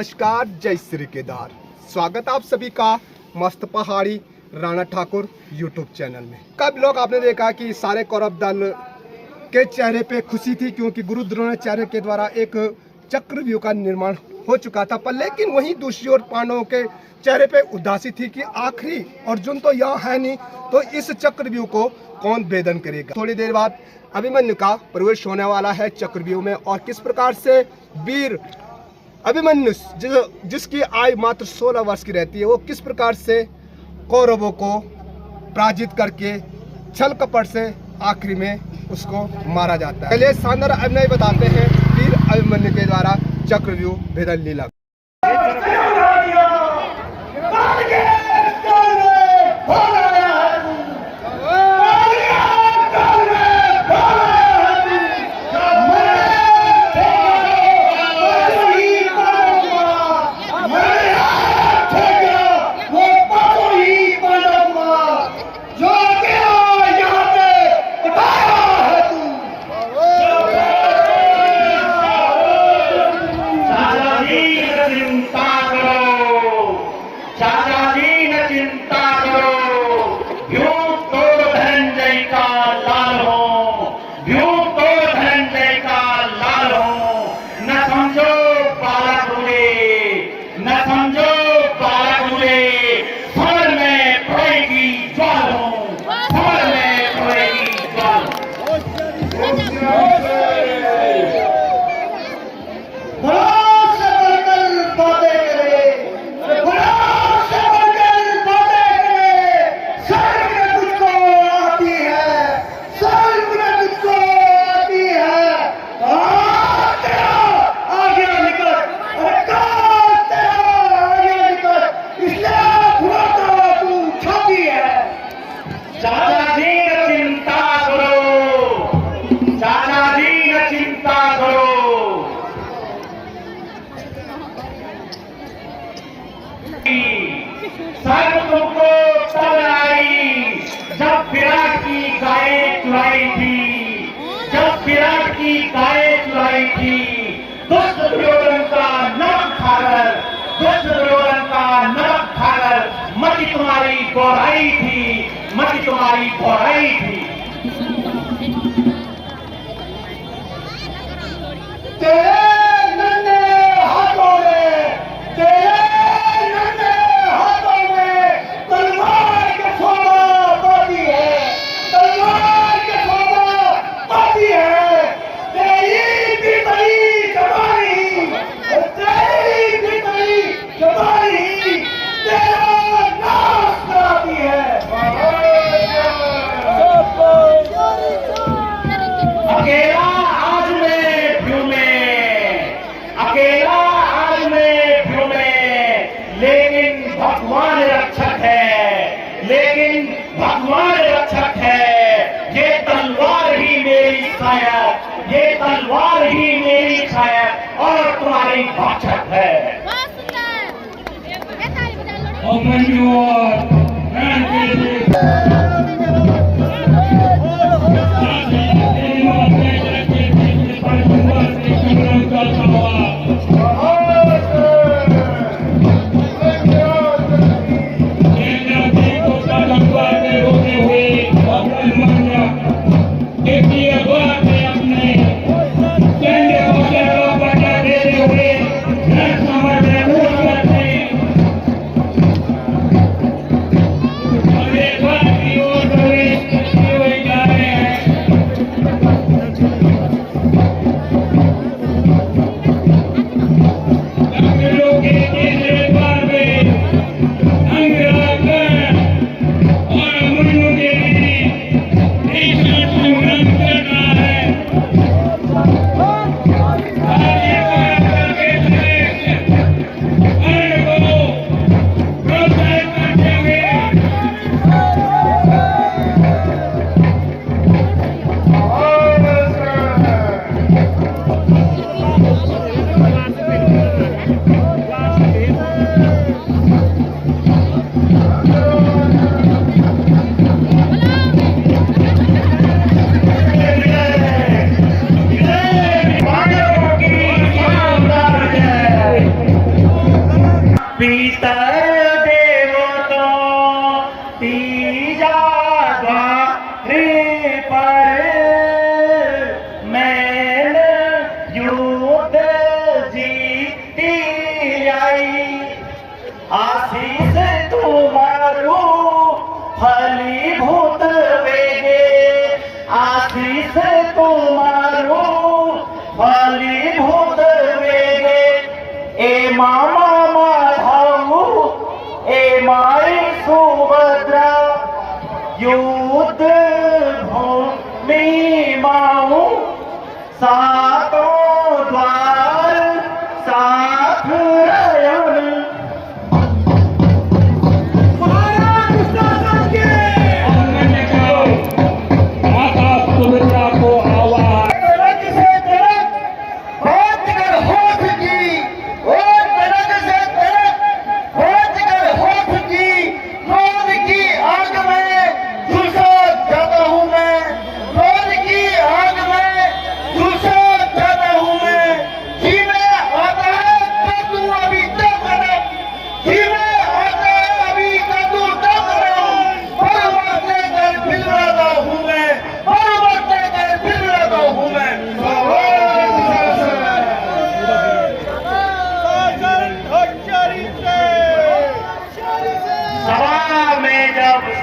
नमस्कार, जय श्री केदार। स्वागत आप सभी का मस्त पहाड़ी राणा ठाकुर यूट्यूब चैनल में। कब लोग आपने देखा कि सारे कौरव दल के चेहरे पे खुशी थी क्योंकि गुरु द्रोणाचार्य के द्वारा एक चक्रव्यूह का निर्माण हो चुका था, पर लेकिन वहीं दूसरी ओर पांडवों के चेहरे पे उदासी थी कि आखिरी अर्जुन तो यहाँ है नहीं, तो इस चक्रव्यूह को कौन भेदन करेगा। थोड़ी देर बाद अभिमन्यु का प्रवेश होने वाला है चक्रव्यूह में, और किस प्रकार से वीर अभिमन्यु जिसकी आयु मात्र 16 वर्ष की रहती है, वो किस प्रकार से कौरवों को पराजित करके छल कपट से आखिरी में उसको मारा जाता है। पहले शानदार अभिनय बताते हैं वीर अभिमन्यु के द्वारा चक्रव्यूह भेदन लीला। सर्व तुमको तब आई जब विराट की गायें चुराई थी, जब विराट की गायें चुराई थी। दुष्ट दुर्योधन का नरक खाकर, दुष्ट दुर्योधन का नरक खाकर मति तुम्हारी गौराई थी, मति तुम्हारी गौराई थी। भगवान रक्षक है, लेकिन भगवान रक्षक है। ये तलवार ही मेरी सहायक, ये तलवार ही मेरी सहायक और तुम्हारी भक्षक है। आशीष तुम्हारो फलीभूत वेगे, आशीष तुम्हारो फलीभूत वेगे। ए मामा माधव ए माई सुभद्रा, युद्ध भूमि माऊ सातों द्वार साथ रयन। माता सुभद्रा को आवाज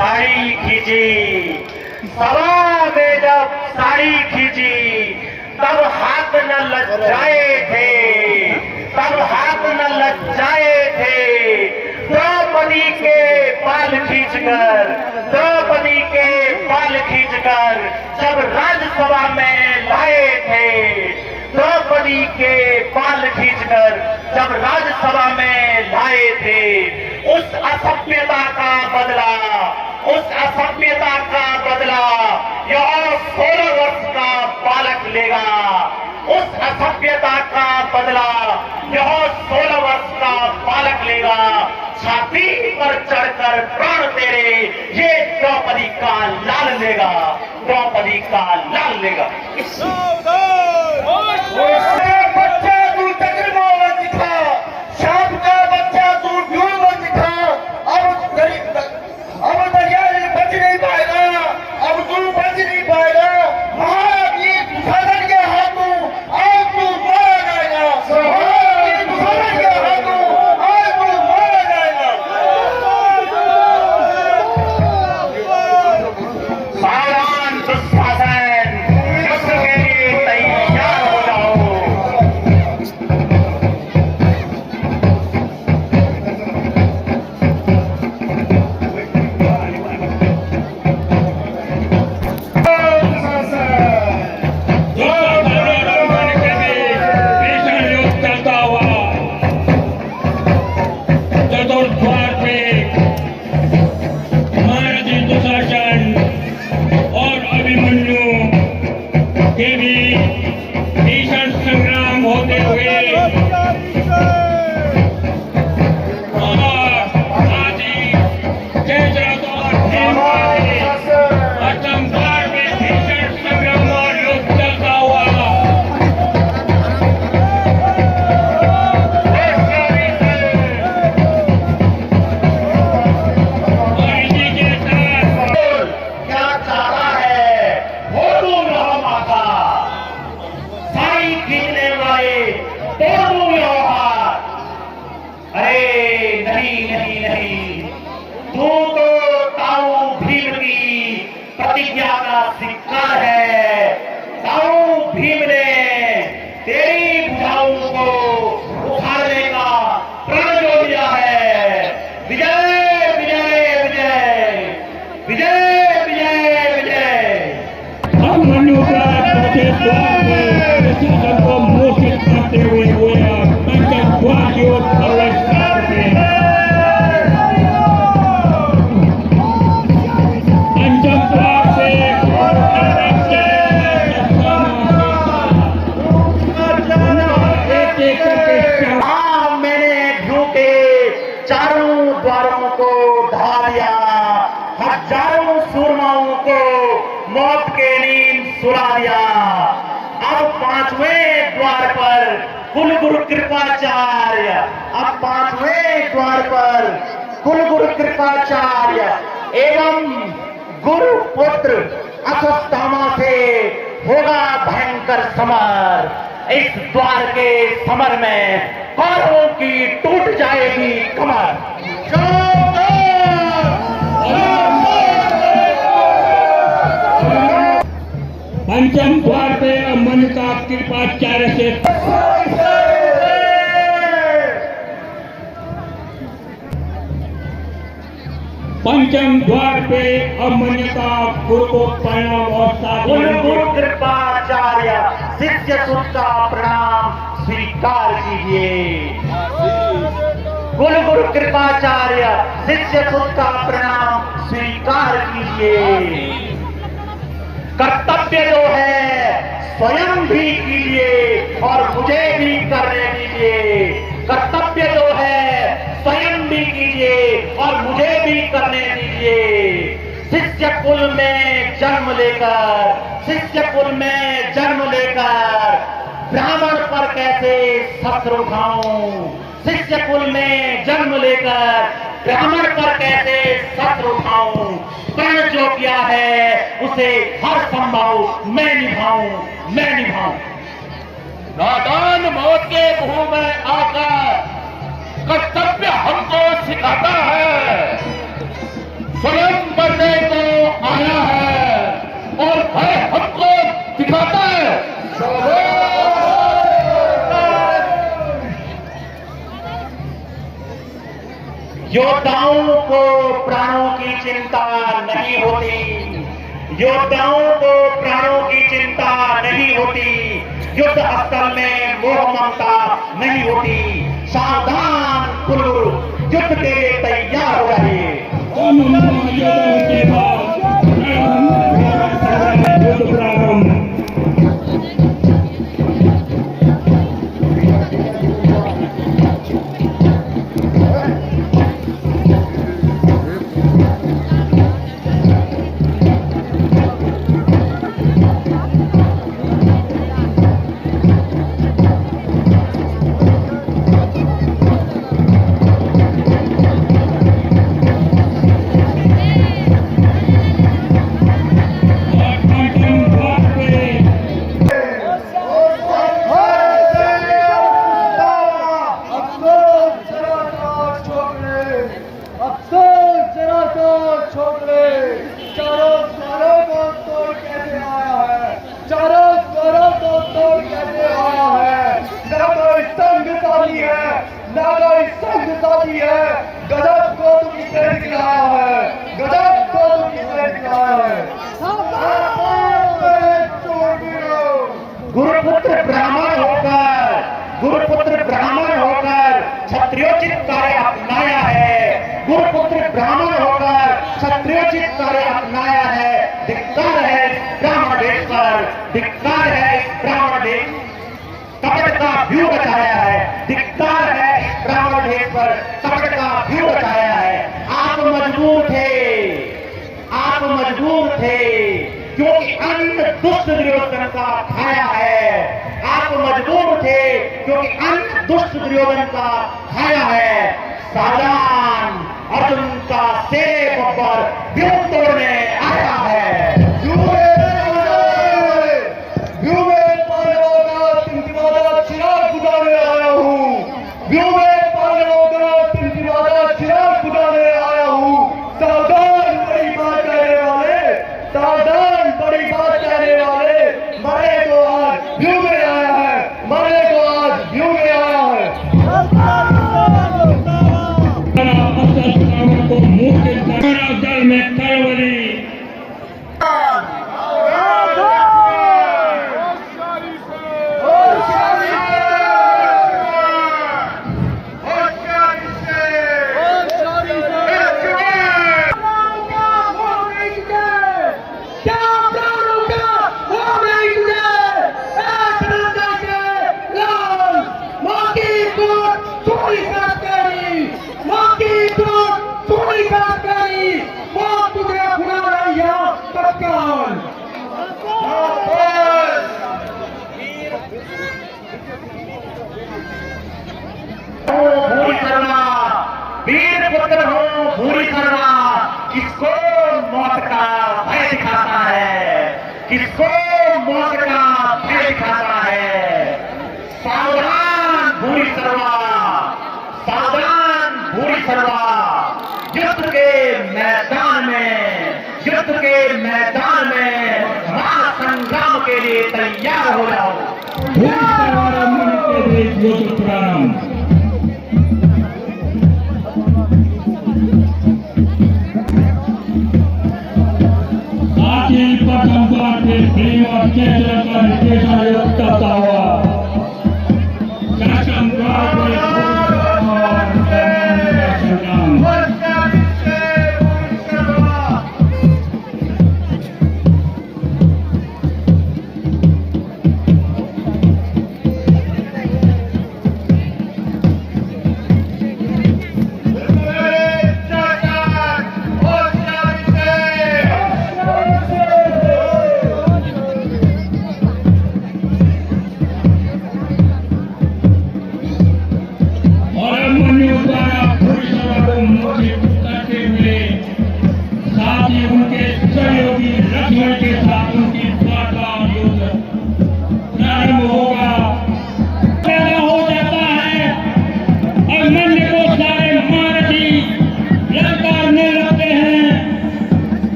साड़ी खींची, सभा में जब साड़ी खींची, तब हाथ न लज्जाए थे, तब हाथ न लज्जाए थे। द्रौपदी के बाल खींचकर, द्रौपदी के बाल खींचकर जब राज्यसभा में लाए थे, द्रौपदी के बाल खींचकर जब राज्यसभा में लाए थे, उस असभ्यता का बदला, उस असभ्यता का बदला यह 16 वर्ष का बालक लेगा। उस असभ्यता का बदला यह 16 वर्ष का बालक लेगा। छाती पर चढ़कर प्राण तेरे ये द्रौपदी का लाल लेगा, द्रौपदी का लाल लेगा। बच्चा तू तकरीबा मत दिखा, शाम का बच्चा तू ढूंढ मत दिखा। अब दरिया बच नहीं पाएगा, अब तू बच नहीं पाएगा। महावीर दुशासन के हाथों आज तू मारा जाएगा, महावीर दुशासन के हाथों आज तू मारा जाएगा। सावधान दुशासन, युद्ध के लिए तैयार हो जाओ। चतुर्द्वार पे महाराज दुशासन और अभिमन्यु के भी भीषण संग्राम होते हुए और आदि जयद्रथ और भीम के चंपार में भीषण संग्राम और युद्ध चलता हुआ अरे नहीं नहीं नहीं, तू तो ताऊ भीम की प्रतिज्ञा का शिकार है। ताऊ भीम ने तेरी भुजाओं को उखाड़ने का प्रण जो लिया है। विजय विजय विजय, विजय विजय विजय। अभिमन्यु का चतुर्द्वार में दुशासन को मोहित करते हुए हुआ पंचद्वार युद्ध प्रवेश करते पंचद्वार से एक एक करके मैंने झूठे चारों द्वारों को ढा दिया, हजारों सूरमाओं को मौत के नींद सुला दिया। अब 5वें द्वार पर कुलगुरु कृपाचार्य, अब 5वें द्वार पर कुलगुरु कृपाचार्य एवं गुरु पुत्र अश्वत्थामा से होगा भयंकर समर। इस द्वार के समर में कौरवों की टूट जाएगी कमर। पंचम द्वार पे मन का कृपाचार्य से पंचम द्वार पे अमन का गुरु को प्रणाम और गुरु कृपाचार्य शिष्य सुत का प्रणाम स्वीकार कीजिए। गुरु कृपाचार्य शिष्य सुत का प्रणाम स्वीकार कीजिए। कर्तव्य जो है स्वयं भी कीजिए और मुझे भी करने दीजिए। कर्तव्य जो है स्वयं भी कीजिए और मुझे भी करने दीजिए। शिष्य कुल में जन्म लेकर ब्राह्मण पर कैसे शस्त्र उठाऊं। शिष्य कुल में जन्म लेकर ब्राह्मण पर कैसे शस्त्र उठाऊं। प्रण जो किया है उसे हर संभव मैं निभाऊं। नादान मौत के मुंह में आकर कर्तव्य हमको सिखाता है। स्वयं बनने को आया है और भय हमको दिखाता है। योद्धाओं को प्राणों की चिंता नहीं होती। योद्धाओं को प्राणों की चिंता नहीं होती। युद्ध स्थल में मोह ममता नहीं होती। सावधान कुरु, युद्ध के लिए तैयार हो रहिए। गजब को तू किसने दिखलाया है। गजब को तू किसने दिखलाया है। गुरुपुत्र ब्राह्मण होकर क्षत्रियोचित कार्य अपनाया है। गुरुपुत्र ब्राह्मण होकर क्षत्रियोचित कार्य अपनाया है। धिक्कार है इस ब्राह्मण देश पर। धिक्कार है इस ब्राह्मण देश कपट का व्यू बचाया है। धिक्कार है इस ब्राह्मण देश पर कपट का व्यू बचाया है। आप मजबूर थे क्योंकि अन्न दुष्ट दुर्योधन का खाया है। आप मजबूर थे क्योंकि अन्न दुष्ट दुर्योधन का खाया है। सावधान, अर्जुन का शेर पर व्यू तोड़ने आया है। चिराग बुझाने आया हूँ। व्यू में पागलों का टिमटिमाता चिराग बुझाने आया हूँ। सावधान, बड़ी बात कहने वाले, सावधान, बड़ी बात कहने वाले। मरे को आज व्यू में आया है। मरे को आज व्यू में आया है। को मुंह के दल में कलवरी वीर पुत्र हो भूरी शर्मा। किसको मौत का भय दिखाता है। किसको मौत का भय दिखाता है। सावधान भूरी शर्मा, सावधान भूरी शर्मा। युद्ध के मैदान में महासंग्राम के लिए तैयार हो जाओ। युद्ध प्रारंभ। प्रथम बार के प्रेम और चेतन का निर्देशन करता हुआ शासन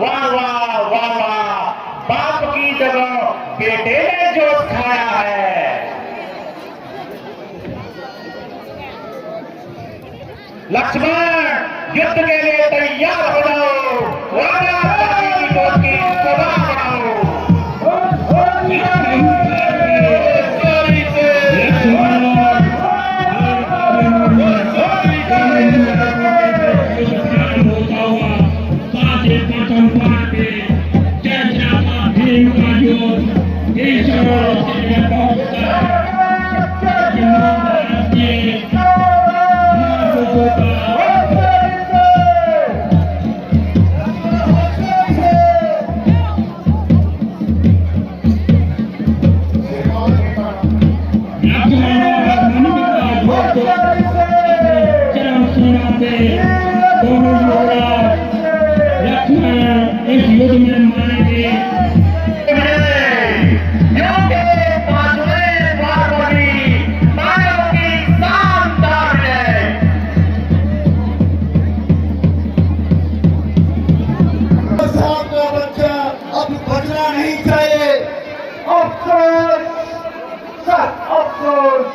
वाह वाह वाह वाह, बाप की जगह बेटे ने जो खाया है। लक्ष्मण युद्ध के लिए तैयार हो जाओ, राजा पति की दोस्ती सदा बढ़ाओ। इस युद्ध में मारेंगे। अब बचना नहीं चाहिए। अफसोस, सर अफसोस,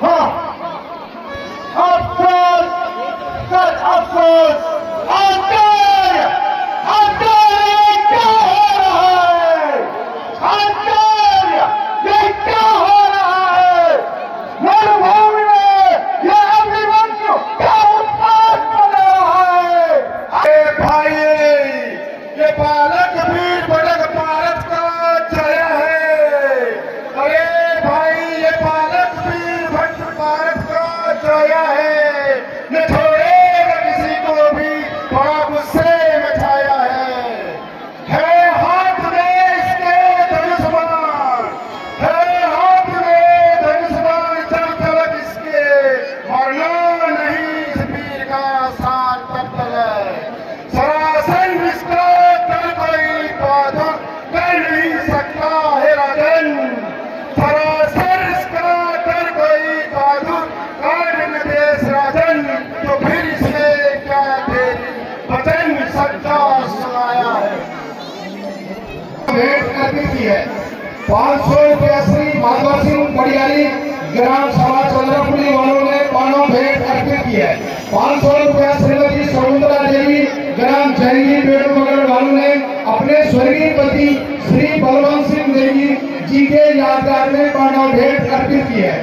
हाँ अफसोस, सर अफसोस। की है 500 रुपया श्री माधव सिंह पड़ियाली ग्राम सभा चंद्रपुरी वालों ने पानो भेंट अर्पित की है। 500 रुपया श्रीमती समुद्रा देवी ग्राम जैनी बेड़मगढ़ वालों ने अपने स्वर्गीय पति श्री बलवंत सिंह देवी जी के यादगार में पानो भेंट अर्पित की है।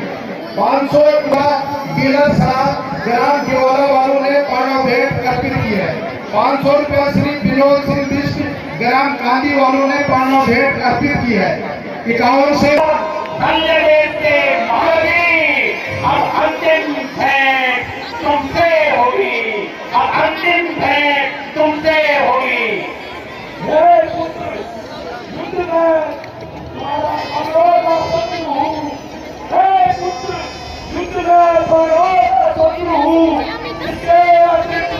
500 रुपया डीलर साहब ग्राम दिवाला वालों ने पानो भेंट अर्पित की है। 500 रुपया श्री विनोद सिंह बिष्ट ग्राम कांदी वालों ने पानो भेंट अर्पित की है। 51 से अब अंतिम भेंट तुमसे होगी, अब अंतिम भेंट तुमसे होगी। युद्ध में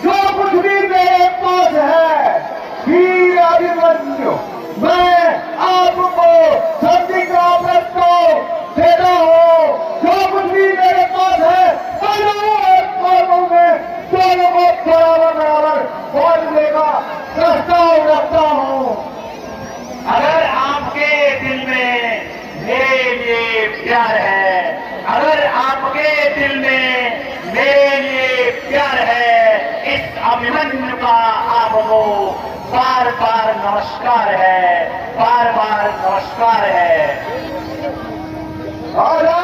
जो कुछ भी मेरे पास है, वीर अभिमन्यु, मैं आपको संधि का प्रस्ताव देता हूँ। जो कुछ भी मेरे पास है, दोनों में दोनों को बराबर बांटने का प्रस्ताव रखता हूँ। अगर आपके दिल में मेरे लिए प्यार है, अगर आपके दिल में मेरे लिए प्यार है, इस अभिमन्यु का आपको बार बार नमस्कार है, बार बार नमस्कार है। आधा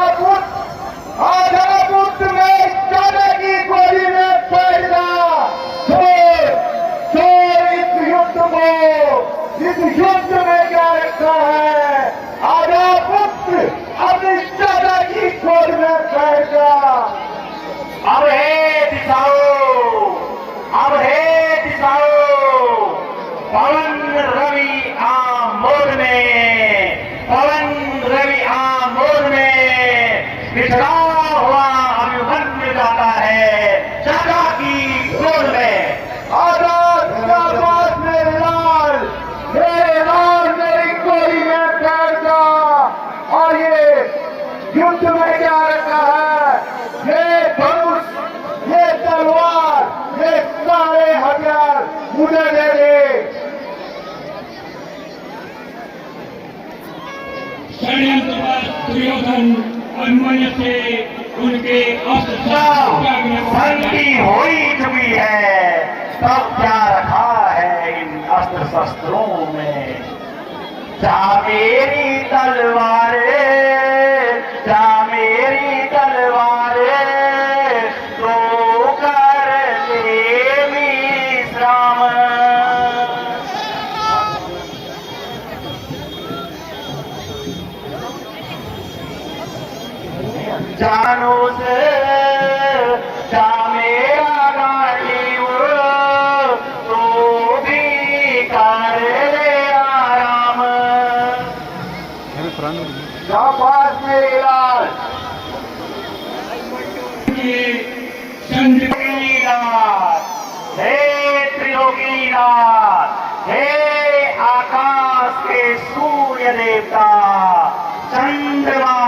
पुट में चाले की गोली में पैदा छोड़ इस युद्ध को। इस युद्ध में क्या रखा है? आधा पुत्र अपनी चाचा की गोली में पैदा। अब हे दिशाओ, अब हे दिशाओ, पवन रवि आमोद में, पवन रवि आमोद में बिछड़ा हुआ अभिमन्यु जाता है चाचा की गोद में। आजाद मेरे लाल मेरी गोली में बैठ जा। और ये युद्ध में क्या रखा है? ये धनुष, ये तलवार, ये सारे हथियार मुझे दे दे। षड्यंत्रवश दुर्योधन अभिमन्यु से उनके अस्त्र संधि हो ही चुकी है, तब क्या रखा है इन अस्त्र शस्त्रों में? जा मेरी तलवारे, जा मेरी तलवारे, तो कर ले विश्राम। जानो से जा मेरा गाड़ी तो भी कर ले आराम। शाबाश मेरे लाल। हे त्रिलोकीनाथ, हे आकाश के सूर्य देवता, चंद्रमा,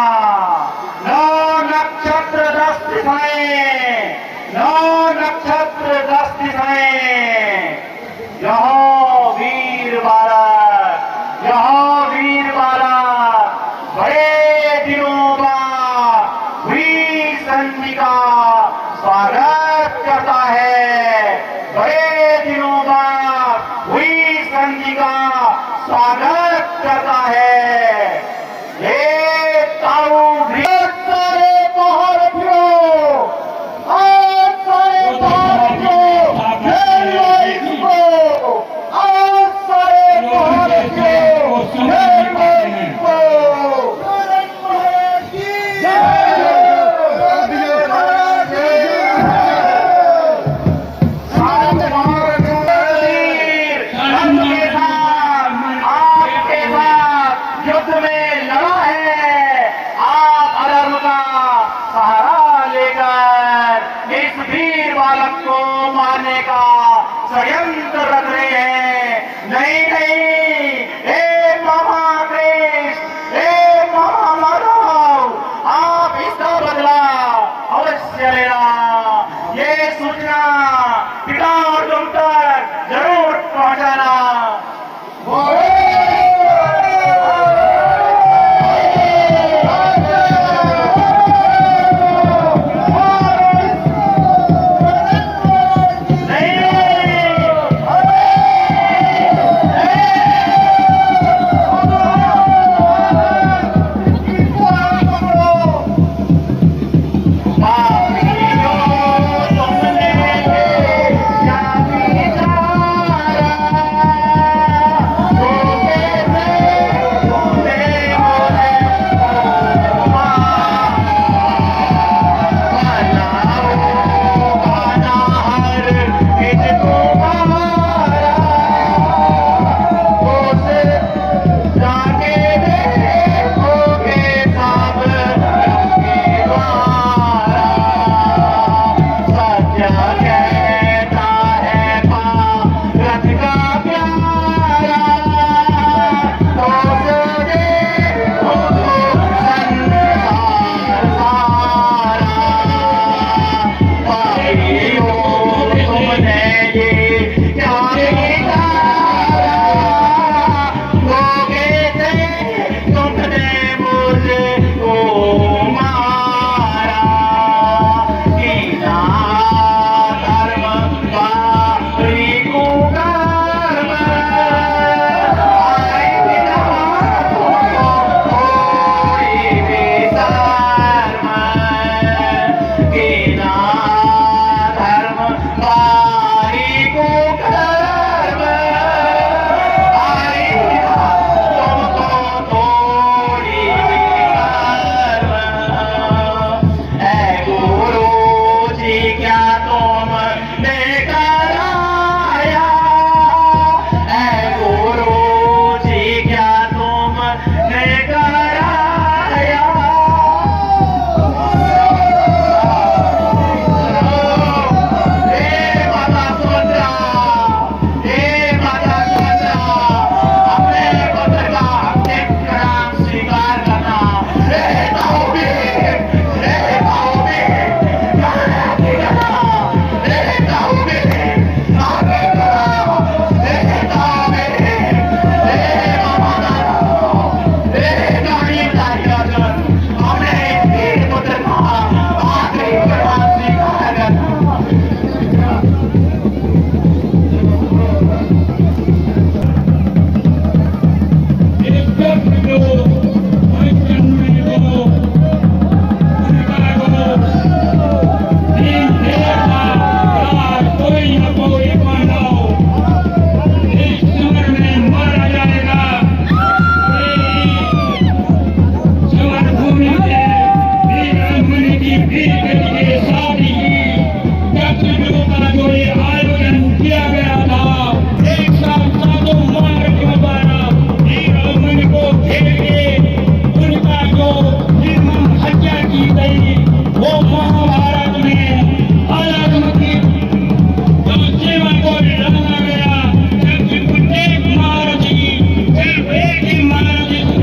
9 नक्षत्र 10 दिशाएं, 9 नक्षत्र 10 दिशाएं, यहाँ वीर बालक, यहाँ वीर बालक बड़े दिनों बाद हुई संधि का स्वागत करता है, बड़े दिनों बाद हुई संधि का स्वागत करता है। ये ताऊ सारे महारथियों, आज सारे महारथियों, जय इसको, आज सारे महारथियों, जय इसको। युद्ध में लड़ा है, आप अधर्म का सहारा लेकर इस वीर बालक को मारने का षड्यंत्र रच रहे हैं।